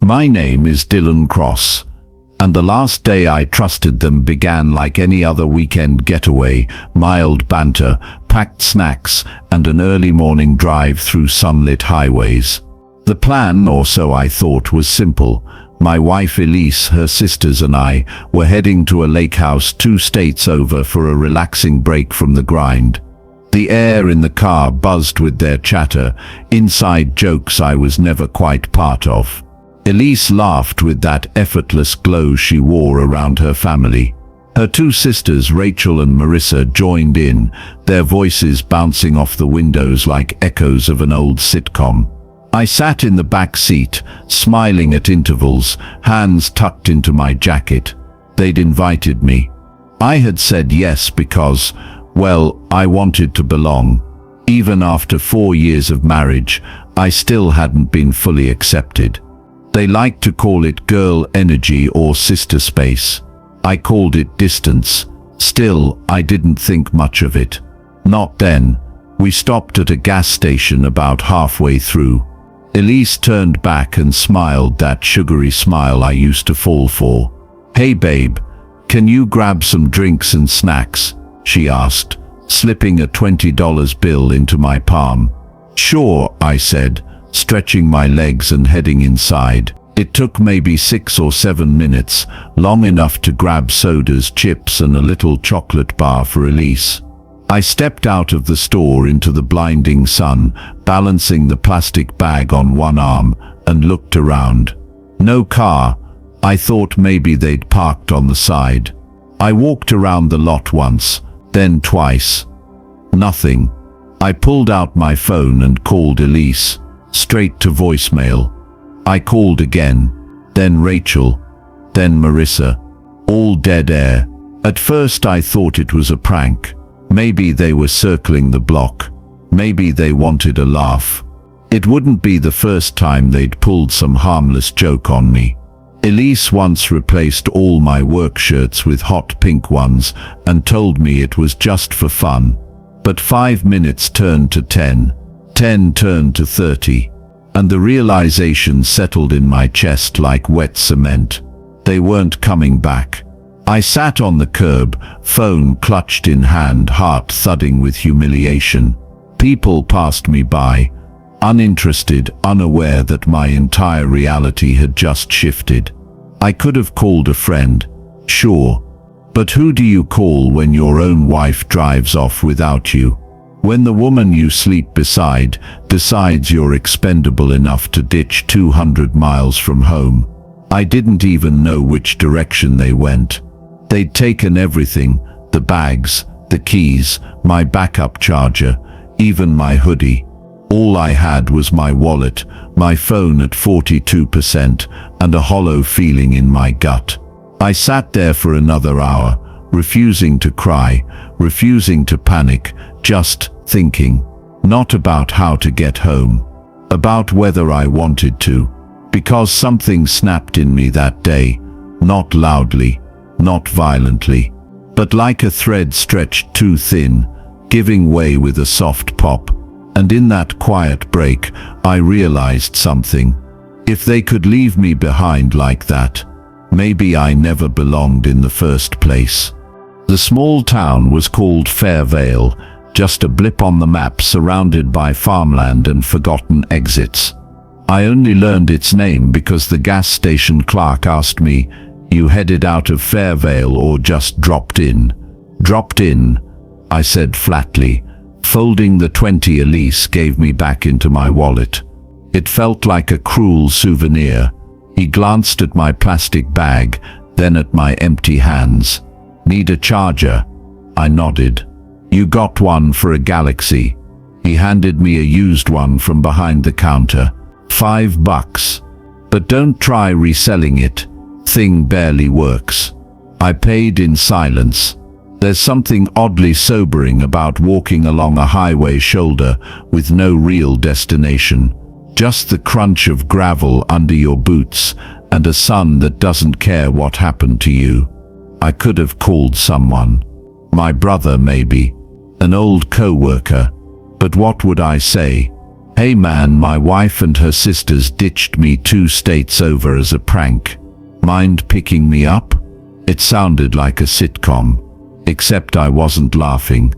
My name is Dylan Cross, and the last day I trusted them began like any other weekend getaway: mild banter, packed snacks, and an early morning drive through sunlit highways. The plan, or so I thought, was simple. My wife Elise, her sisters, and I were heading to a lake house 2 states over for a relaxing break from the grind. The air in the car buzzed with their chatter, inside jokes I was never quite part of. Elise laughed with that effortless glow she wore around her family. Her 2 sisters, Rachel and Marissa, joined in, their voices bouncing off the windows like echoes of an old sitcom. I sat in the back seat, smiling at intervals, hands tucked into my jacket. They'd invited me. I had said yes because, well, I wanted to belong. Even after 4 years of marriage, I still hadn't been fully accepted. They liked to call it girl energy or sister space. I called it distance. Still, I didn't think much of it. Not then. We stopped at a gas station about halfway through. Elise turned back and smiled that sugary smile I used to fall for. "Hey babe, can you grab some drinks and snacks?" she asked, slipping a $20 bill into my palm. "Sure," I said, stretching my legs and heading inside. It took maybe 6 or 7 minutes, long enough to grab sodas, chips, and a little chocolate bar for Elise. I stepped out of the store into the blinding sun, balancing the plastic bag on one arm, and looked around. No car. I thought maybe they'd parked on the side. I walked around the lot once, then twice. Nothing. I pulled out my phone and called Elise, straight to voicemail. I called again, then Rachel, then Marissa. All dead air. At first I thought it was a prank. Maybe they were circling the block. Maybe they wanted a laugh. It wouldn't be the first time they'd pulled some harmless joke on me. Elise once replaced all my work shirts with hot pink ones and told me it was just for fun. But 5 minutes turned to 10. 10 turned to 30. And the realization settled in my chest like wet cement. They weren't coming back. I sat on the curb, phone clutched in hand, heart thudding with humiliation. People passed me by, uninterested, unaware that my entire reality had just shifted. I could have called a friend, sure. But who do you call when your own wife drives off without you? When the woman you sleep beside decides you're expendable enough to ditch 200 miles from home? I didn't even know which direction they went. They'd taken everything, the bags, the keys, my backup charger, even my hoodie. All I had was my wallet, my phone at 42%, and a hollow feeling in my gut. I sat there for another hour, refusing to cry, refusing to panic, just thinking. Not about how to get home. About whether I wanted to. Because something snapped in me that day, not loudly, not violently, but like a thread stretched too thin, giving way with a soft pop. And in that quiet break, I realized something. If they could leave me behind like that, maybe I never belonged in the first place. The small town was called Fairvale, just a blip on the map surrounded by farmland and forgotten exits. I only learned its name because the gas station clerk asked me, "You headed out of Fairvale or just dropped in?" "Dropped in," I said flatly, folding the 20 Elise gave me back into my wallet. It felt like a cruel souvenir. He glanced at my plastic bag, then at my empty hands. "Need a charger?" I nodded. "You got one for a Galaxy." He handed me a used one from behind the counter. $5. "But don't try reselling it. Thing barely works." I paid in silence. There's something oddly sobering about walking along a highway shoulder with no real destination. Just the crunch of gravel under your boots and a sun that doesn't care what happened to you. I could have called someone. My brother maybe. An old co-worker. But what would I say? Hey man, my wife and her sisters ditched me 2 states over as a prank. Mind picking me up? It sounded like a sitcom, except I wasn't laughing.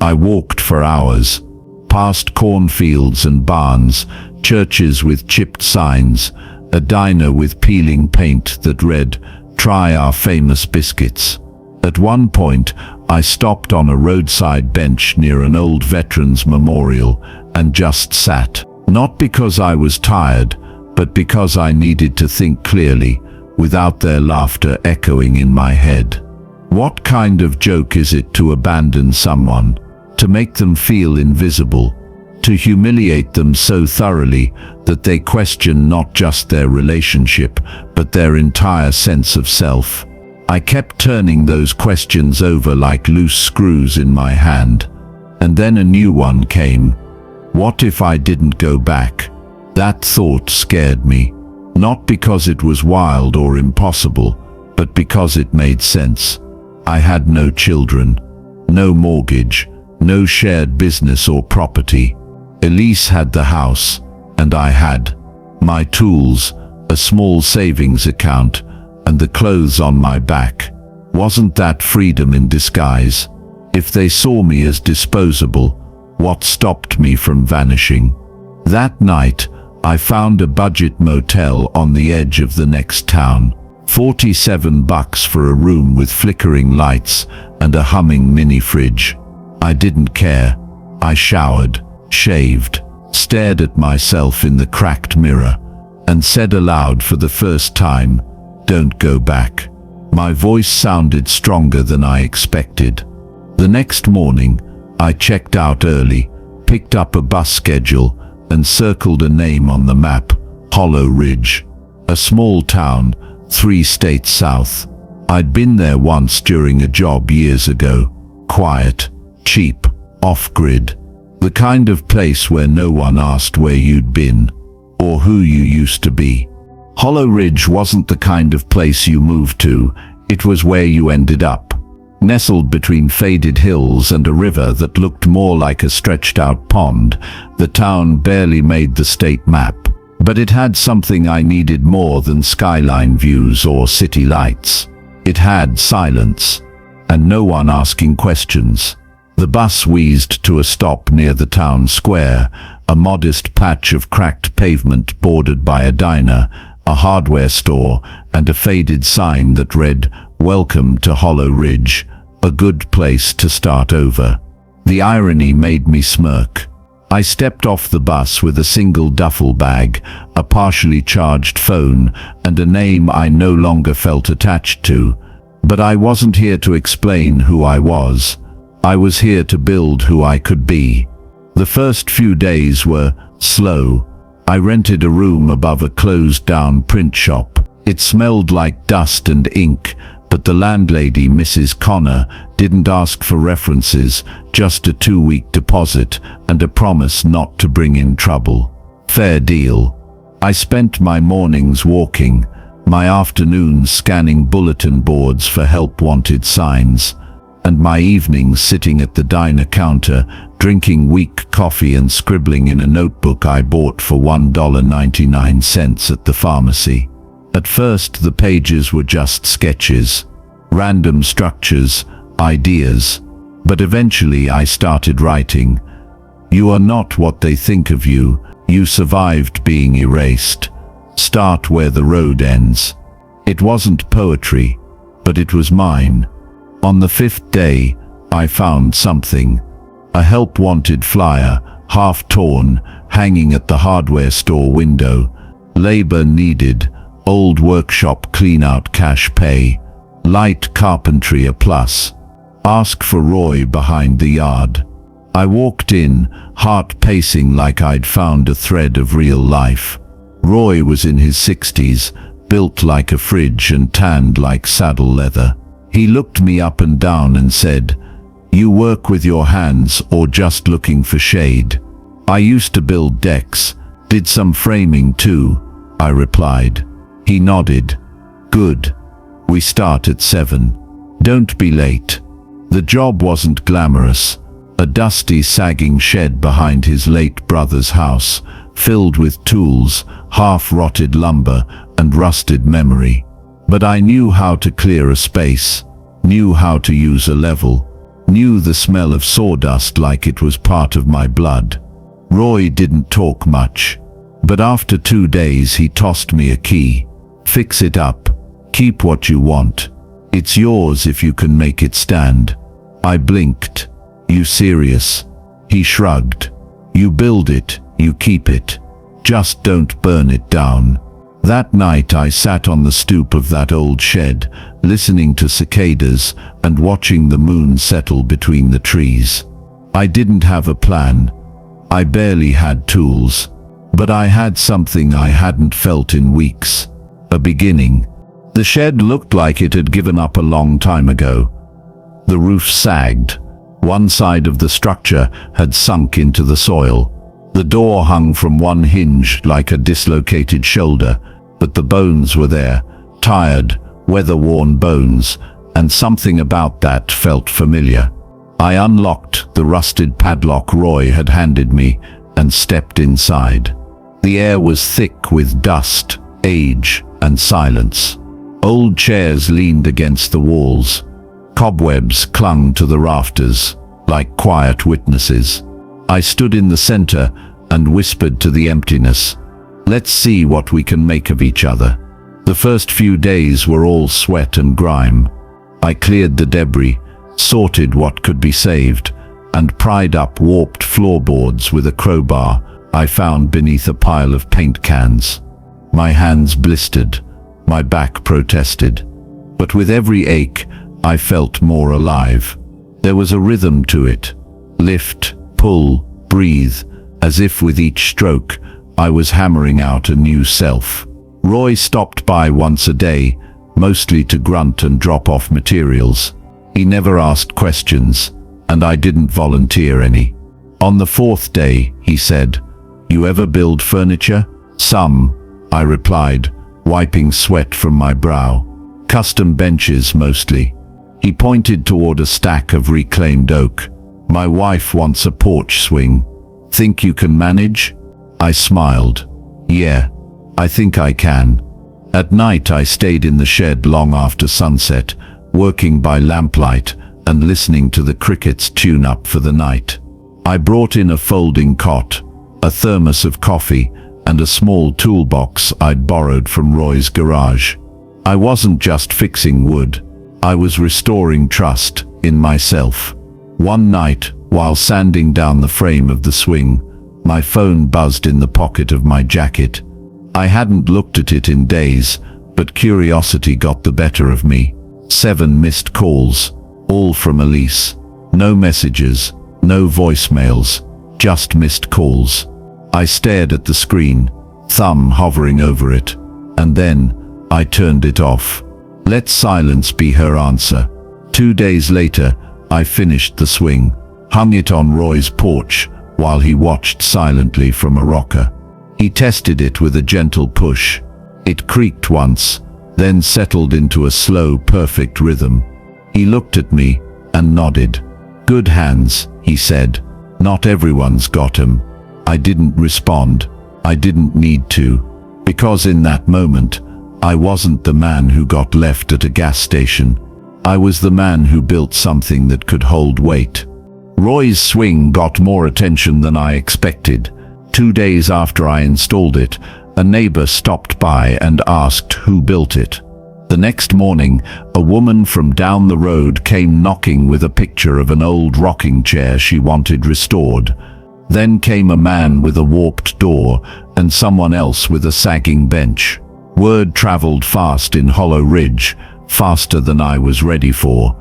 I walked for hours, past cornfields and barns, churches with chipped signs, a diner with peeling paint that read, "Try our famous biscuits." At one point, I stopped on a roadside bench near an old veterans memorial and just sat. Not because I was tired, but because I needed to think clearly, without their laughter echoing in my head. What kind of joke is it to abandon someone, to make them feel invisible, to humiliate them so thoroughly that they question not just their relationship, but their entire sense of self? I kept turning those questions over like loose screws in my hand. And then a new one came. What if I didn't go back? That thought scared me. Not because it was wild or impossible, but because it made sense. I had no children, no mortgage, no shared business or property. Elise had the house, and I had my tools, a small savings account, and the clothes on my back. Wasn't that freedom in disguise? If they saw me as disposable, what stopped me from vanishing? That night, I found a budget motel on the edge of the next town. $47 for a room with flickering lights and a humming mini fridge. I didn't care. I showered, shaved, stared at myself in the cracked mirror, and said aloud for the first time, "Don't go back." My voice sounded stronger than I expected. The next morning, I checked out early, picked up a bus schedule, and circled a name on the map, Hollow Ridge. A small town, 3 states south. I'd been there once during a job years ago. Quiet, cheap, off-grid. The kind of place where no one asked where you'd been, or who you used to be. Hollow Ridge wasn't the kind of place you moved to, it was where you ended up. Nestled between faded hills and a river that looked more like a stretched-out pond, the town barely made the state map. But it had something I needed more than skyline views or city lights. It had silence, and no one asking questions. The bus wheezed to a stop near the town square, a modest patch of cracked pavement bordered by a diner, a hardware store, and a faded sign that read, "Welcome to Hollow Ridge, a good place to start over." The irony made me smirk. I stepped off the bus with a single duffel bag, a partially charged phone, and a name I no longer felt attached to. But I wasn't here to explain who I was. I was here to build who I could be. The first few days were slow. I rented a room above a closed-down print shop. It smelled like dust and ink, but the landlady, Mrs. Connor, didn't ask for references, just a 2-week deposit and a promise not to bring in trouble. Fair deal. I spent my mornings walking, my afternoons scanning bulletin boards for help-wanted signs, and my evenings sitting at the diner counter, drinking weak coffee and scribbling in a notebook I bought for $1.99 at the pharmacy. At first, the pages were just sketches, random structures, ideas. But eventually I started writing. You are not what they think of you. You survived being erased. Start where the road ends. It wasn't poetry, but it was mine. On the 5th day, I found something. A help-wanted flyer, half-torn, hanging at the hardware store window. Labor needed. Old workshop clean-out cash pay. Light carpentry a plus. Ask for Roy behind the yard. I walked in, heart pacing like I'd found a thread of real life. Roy was in his 60s, built like a fridge and tanned like saddle leather. He looked me up and down and said, "You work with your hands or just looking for shade?" "I used to build decks, did some framing too," I replied. He nodded. "Good. We start at 7. Don't be late." The job wasn't glamorous. A dusty, sagging shed behind his late brother's house, filled with tools, half-rotted lumber, and rusted memory. But I knew how to clear a space, knew how to use a level, knew the smell of sawdust like it was part of my blood. Roy didn't talk much, but after 2 days he tossed me a key. Fix it up. Keep what you want. It's yours if you can make it stand. I blinked. You serious? He shrugged. You build it, you keep it. Just don't burn it down. That night I sat on the stoop of that old shed, listening to cicadas and watching the moon settle between the trees. I didn't have a plan. I barely had tools. But I had something I hadn't felt in weeks. A beginning. The shed looked like it had given up a long time ago. The roof sagged. One side of the structure had sunk into the soil. The door hung from one hinge like a dislocated shoulder, but the bones were there, tired, weather-worn bones, and something about that felt familiar. I unlocked the rusted padlock Roy had handed me and stepped inside. The air was thick with dust, age, and silence. Old chairs leaned against the walls. Cobwebs clung to the rafters, like quiet witnesses. I stood in the center and whispered to the emptiness, "Let's see what we can make of each other." The first few days were all sweat and grime. I cleared the debris, sorted what could be saved, and pried up warped floorboards with a crowbar I found beneath a pile of paint cans. My hands blistered, my back protested, but with every ache, I felt more alive. There was a rhythm to it. Lift, pull, breathe, as if with each stroke, I was hammering out a new self. Roy stopped by once a day, mostly to grunt and drop off materials. He never asked questions, and I didn't volunteer any. On the 4th day, he said, "You ever build furniture?" "Some," I replied, wiping sweat from my brow. "Custom benches mostly." He pointed toward a stack of reclaimed oak. "My wife wants a porch swing. Think you can manage?" I smiled. "Yeah, I think I can." At night I stayed in the shed long after sunset, working by lamplight and listening to the crickets tune up for the night. I brought in a folding cot, a thermos of coffee, and a small toolbox I'd borrowed from Roy's garage. I wasn't just fixing wood. I was restoring trust in myself. One night, while sanding down the frame of the swing, my phone buzzed in the pocket of my jacket. I hadn't looked at it in days, but curiosity got the better of me. 7 missed calls, all from Elise. No messages, no voicemails, just missed calls. I stared at the screen, thumb hovering over it, and then I turned it off. Let silence be her answer. 2 days later, I finished the swing, hung it on Roy's porch while he watched silently from a rocker. He tested it with a gentle push. It creaked once, then settled into a slow, perfect rhythm. He looked at me and nodded. "Good hands," he said. "Not everyone's got 'em." I didn't respond. I didn't need to, because in that moment, I wasn't the man who got left at a gas station. I was the man who built something that could hold weight. Roy's swing got more attention than I expected. 2 days after I installed it, a neighbor stopped by and asked who built it. The next morning, a woman from down the road came knocking with a picture of an old rocking chair she wanted restored. Then came a man with a warped door and someone else with a sagging bench. Word traveled fast in Hollow Ridge, faster than I was ready for.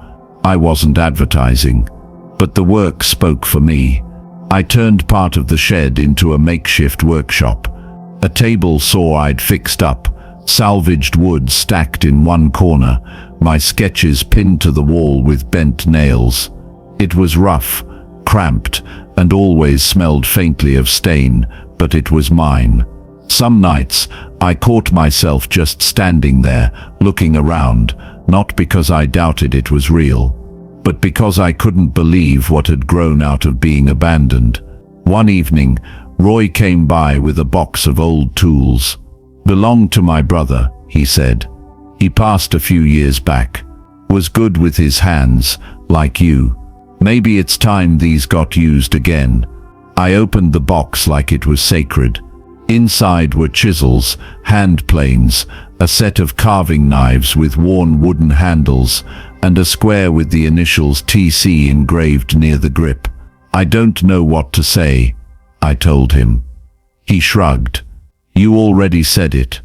I wasn't advertising, but the work spoke for me. I turned part of the shed into a makeshift workshop. A table saw I'd fixed up, salvaged wood stacked in one corner, my sketches pinned to the wall with bent nails. It was rough, cramped, and always smelled faintly of stain, but it was mine. Some nights, I caught myself just standing there, looking around, not because I doubted it was real, but because I couldn't believe what had grown out of being abandoned. One evening, Roy came by with a box of old tools. "Belonged to my brother," he said. "He passed a few years back. Was good with his hands, like you. Maybe it's time these got used again." I opened the box like it was sacred. Inside were chisels, hand planes, a set of carving knives with worn wooden handles, and a square with the initials TC engraved near the grip. "I don't know what to say," I told him. He shrugged. "You already said it.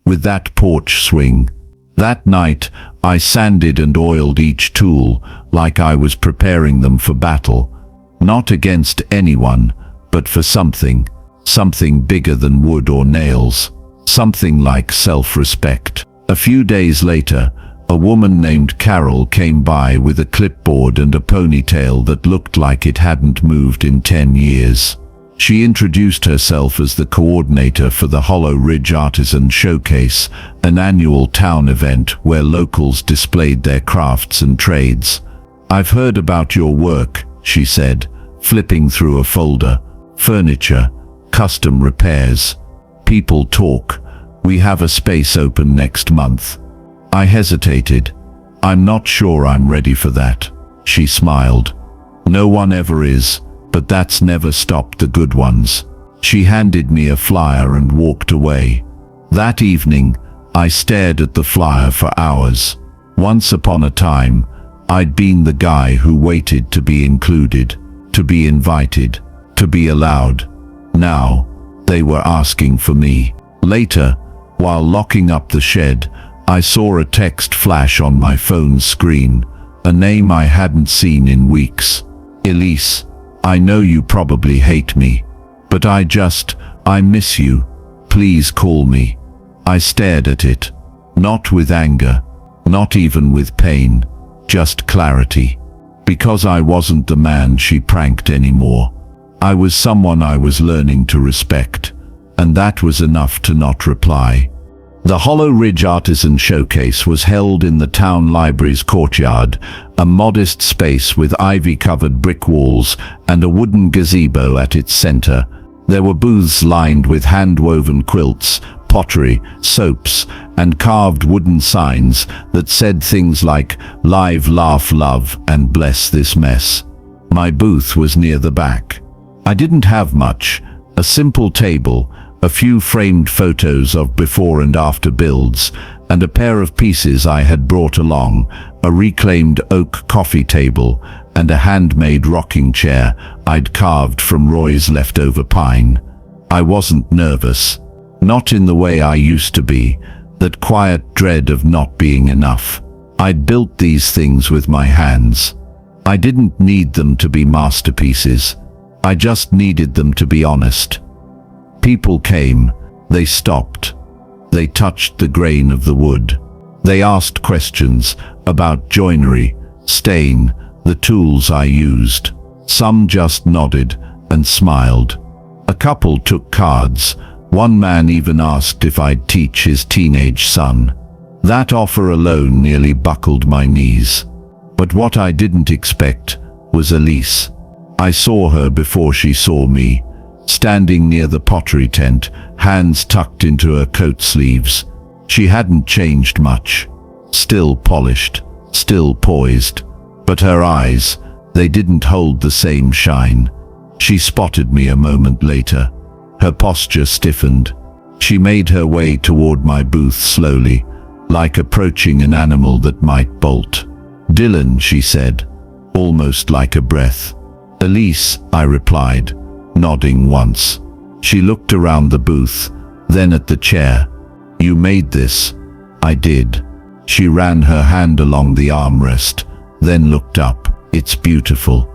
With that porch swing." That night, I sanded and oiled each tool like I was preparing them for battle. Not against anyone, but for something. Something bigger than wood or nails. Something like self-respect. A few days later, a woman named Carol came by with a clipboard and a ponytail that looked like it hadn't moved in 10 years. She introduced herself as the coordinator for the Hollow Ridge Artisan Showcase, an annual town event where locals displayed their crafts and trades. "I've heard about your work," she said, flipping through a folder. "Furniture, custom repairs. People talk. We have a space open next month." I hesitated. "I'm not sure I'm ready for that." She smiled. "No one ever is, but that's never stopped the good ones." She handed me a flyer and walked away. That evening, I stared at the flyer for hours. Once upon a time, I'd been the guy who waited to be included, to be invited, to be allowed. Now, they were asking for me. Later, while locking up the shed, I saw a text flash on my phone's screen, a name I hadn't seen in weeks. "Elise, I know you probably hate me, but I miss you. Please call me." I stared at it, not with anger, not even with pain, just clarity. Because I wasn't the man she pranked anymore. I was someone I was learning to respect, and that was enough to not reply. The Hollow Ridge Artisan Showcase was held in the town library's courtyard, a modest space with ivy-covered brick walls and a wooden gazebo at its center. There were booths lined with hand-woven quilts, pottery, soaps, and carved wooden signs that said things like "Live, Laugh, Love," and "Bless this mess." My booth was near the back. I didn't have much, a simple table, a few framed photos of before and after builds, and a pair of pieces I had brought along, a reclaimed oak coffee table and a handmade rocking chair I'd carved from Roy's leftover pine. I wasn't nervous, not in the way I used to be, that quiet dread of not being enough. I'd built these things with my hands. I didn't need them to be masterpieces. I just needed them to be honest. People came, they stopped, they touched the grain of the wood. They asked questions about joinery, stain, the tools I used. Some just nodded and smiled. A couple took cards. One man even asked if I'd teach his teenage son. That offer alone nearly buckled my knees. But what I didn't expect was Elise. I saw her before she saw me, standing near the pottery tent, hands tucked into her coat sleeves. She hadn't changed much. Still polished, still poised. But her eyes, they didn't hold the same shine. She spotted me a moment later. Her posture stiffened. She made her way toward my booth slowly, like approaching an animal that might bolt. "Dylan," she said, almost like a breath. "Elise," I replied, nodding once. She looked around the booth, then at the chair. "You made this?" "I did." She ran her hand along the armrest, then looked up. "It's beautiful."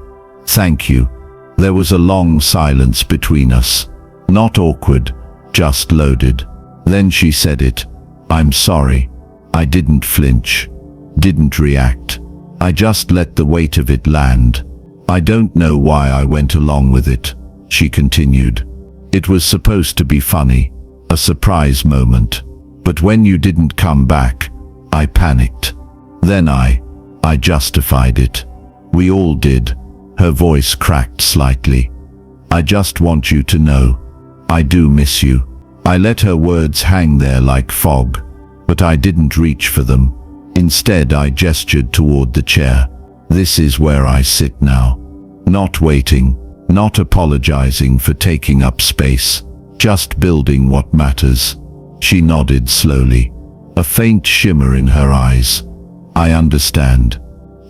"Thank you." There was a long silence between us. Not awkward, just loaded. Then she said it. "I'm sorry." I didn't flinch, didn't react. I just let the weight of it land. "I don't know why I went along with it," she continued. "It was supposed to be funny, a surprise moment. But when you didn't come back, I panicked. Then I justified it. We all did. Her voice cracked slightly. I just want you to know, I do miss you. I let her words hang there like fog, but I didn't reach for them. Instead, I gestured toward the chair. This is where I sit now. Not waiting, not apologizing for taking up space, just building what matters. She nodded slowly, a faint shimmer in her eyes. I understand.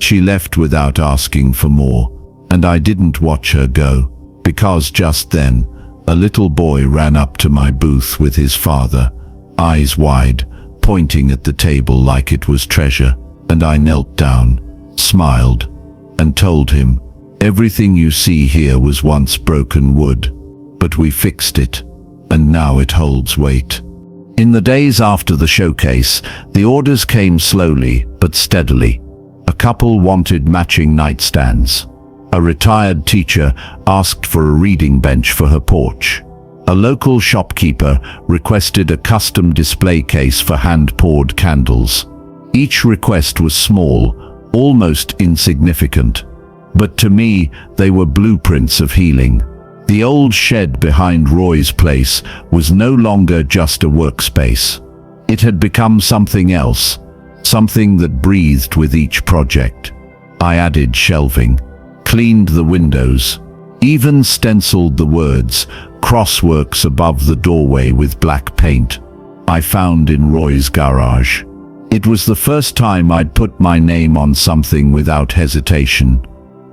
She left without asking for more, and I didn't watch her go, because just then, a little boy ran up to my booth with his father, eyes wide, pointing at the table like it was treasure, and I knelt down, smiled, and told him, everything you see here was once broken wood, but we fixed it, and now it holds weight. In the days after the showcase, the orders came slowly but steadily. A couple wanted matching nightstands. A retired teacher asked for a reading bench for her porch. A local shopkeeper requested a custom display case for hand-poured candles. Each request was small, almost insignificant, but to me they were blueprints of healing. The old shed behind Roy's place was no longer just a workspace. It had become something else, something that breathed with each project. I added shelving, cleaned the windows, even stenciled the words, crossworks above the doorway with black paint I found in Roy's garage. It was the first time I'd put my name on something without hesitation.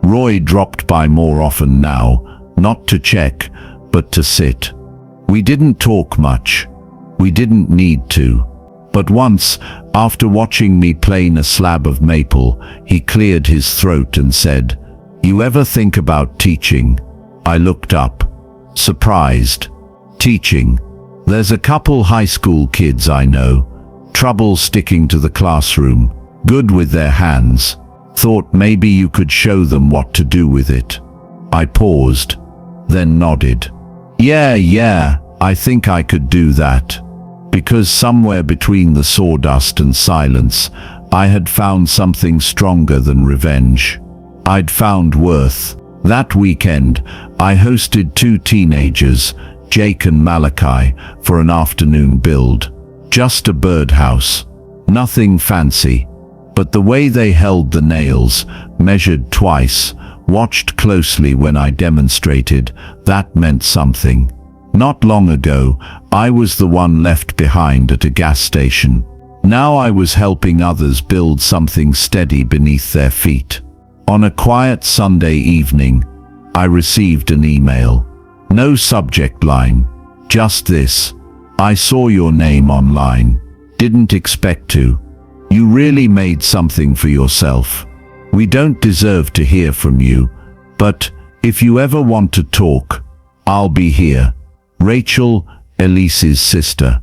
Roy dropped by more often now, not to check, but to sit. We didn't talk much. We didn't need to. But once, after watching me plane a slab of maple, he cleared his throat and said, "You ever think about teaching?" I looked up, surprised. Teaching? There's a couple high school kids I know. Trouble sticking to the classroom. Good with their hands. Thought maybe you could show them what to do with it. I paused, then nodded. Yeah, I think I could do that. Because somewhere between the sawdust and silence, I had found something stronger than revenge. I'd found worth. That weekend, I hosted 2 teenagers, Jake and Malachi, for an afternoon build. Just a birdhouse. Nothing fancy. But the way they held the nails, measured twice, watched closely when I demonstrated, that meant something. Not long ago, I was the one left behind at a gas station. Now I was helping others build something steady beneath their feet. On a quiet Sunday evening, I received an email. No subject line, just this: "I saw your name online. Didn't expect to. You really made something for yourself. We don't deserve to hear from you, but if you ever want to talk, I'll be here. Rachel, Elise's sister.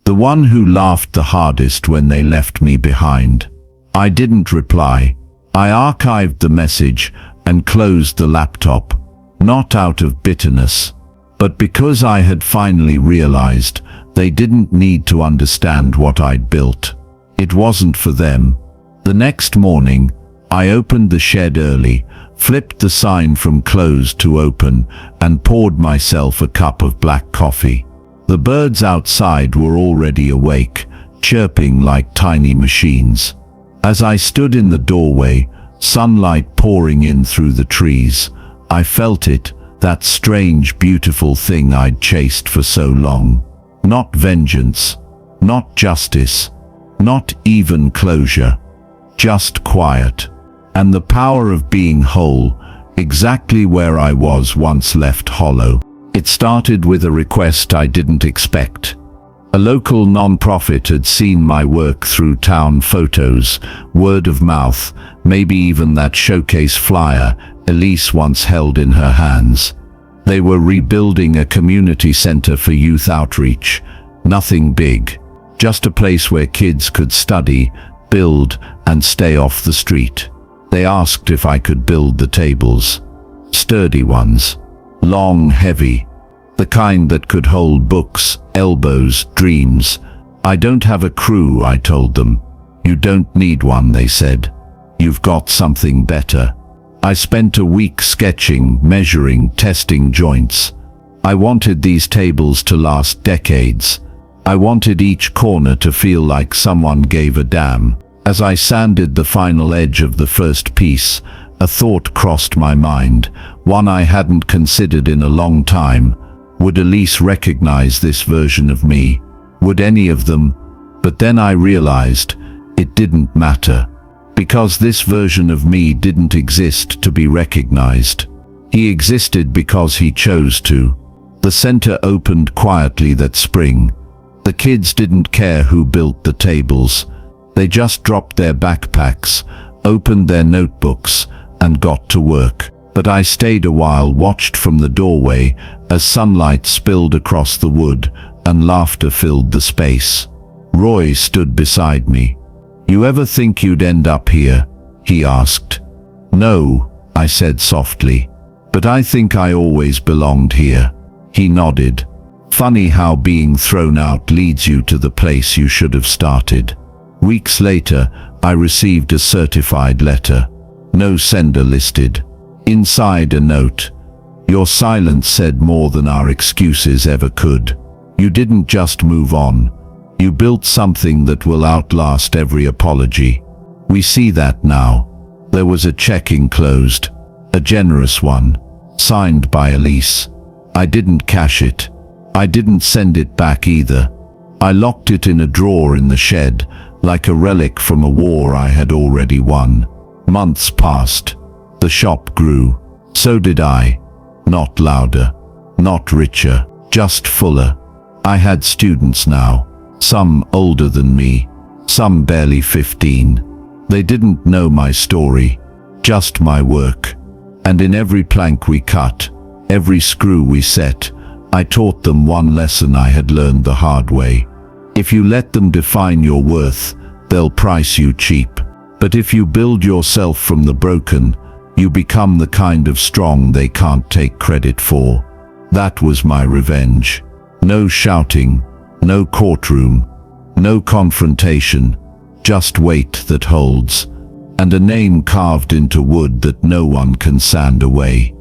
The one who laughed the hardest when they left me behind." I didn't reply. I archived the message and closed the laptop, not out of bitterness, but because I had finally realized they didn't need to understand what I'd built. It wasn't for them. The next morning, I opened the shed early, flipped the sign from closed to open, and poured myself a cup of black coffee. The birds outside were already awake, chirping like tiny machines. As I stood in the doorway, sunlight pouring in through the trees, I felt it, that strange, beautiful thing I'd chased for so long. Not vengeance, not justice, not even closure, just quiet. And the power of being whole, exactly where I was once left hollow. It started with a request I didn't expect. A local non-profit had seen my work through town photos, word of mouth, maybe even that showcase flyer Elise once held in her hands. They were rebuilding a community center for youth outreach. Nothing big, just a place where kids could study, build, and stay off the street. They asked if I could build the tables. Sturdy ones, long, heavy, the kind that could hold books, elbows, dreams. "I don't have a crew," I told them. "You don't need one," they said. "You've got something better." I spent a week sketching, measuring, testing joints. I wanted these tables to last decades. I wanted each corner to feel like someone gave a damn. As I sanded the final edge of the first piece, a thought crossed my mind, one I hadn't considered in a long time. Would Elise recognize this version of me? Would any of them? But then I realized it didn't matter, because this version of me didn't exist to be recognized. He existed because he chose to. The center opened quietly that spring. The kids didn't care who built the tables. They just dropped their backpacks, opened their notebooks, and got to work. But I stayed a while, watched from the doorway as sunlight spilled across the wood and laughter filled the space. Roy stood beside me. "You ever think you'd end up here?" he asked. "No," I said softly, "but I think I always belonged here." He nodded. "Funny how being thrown out leads you to the place you should have started." Weeks later, I received a certified letter. No sender listed. Inside a note. "Your silence said more than our excuses ever could. You didn't just move on. You built something that will outlast every apology. We see that now." There was a check enclosed. A generous one. Signed by Elise. I didn't cash it. I didn't send it back either. I locked it in a drawer in the shed, like a relic from a war I had already won. Months passed. The shop grew. So did I. Not louder. Not richer. Just fuller. I had students now. Some older than me. Some barely 15. They didn't know my story. Just my work. And in every plank we cut, every screw we set, I taught them one lesson I had learned the hard way. If you let them define your worth, they'll price you cheap. But if you build yourself from the broken, you become the kind of strong they can't take credit for. That was my revenge. No shouting, no courtroom, no confrontation, just weight that holds, and a name carved into wood that no one can sand away.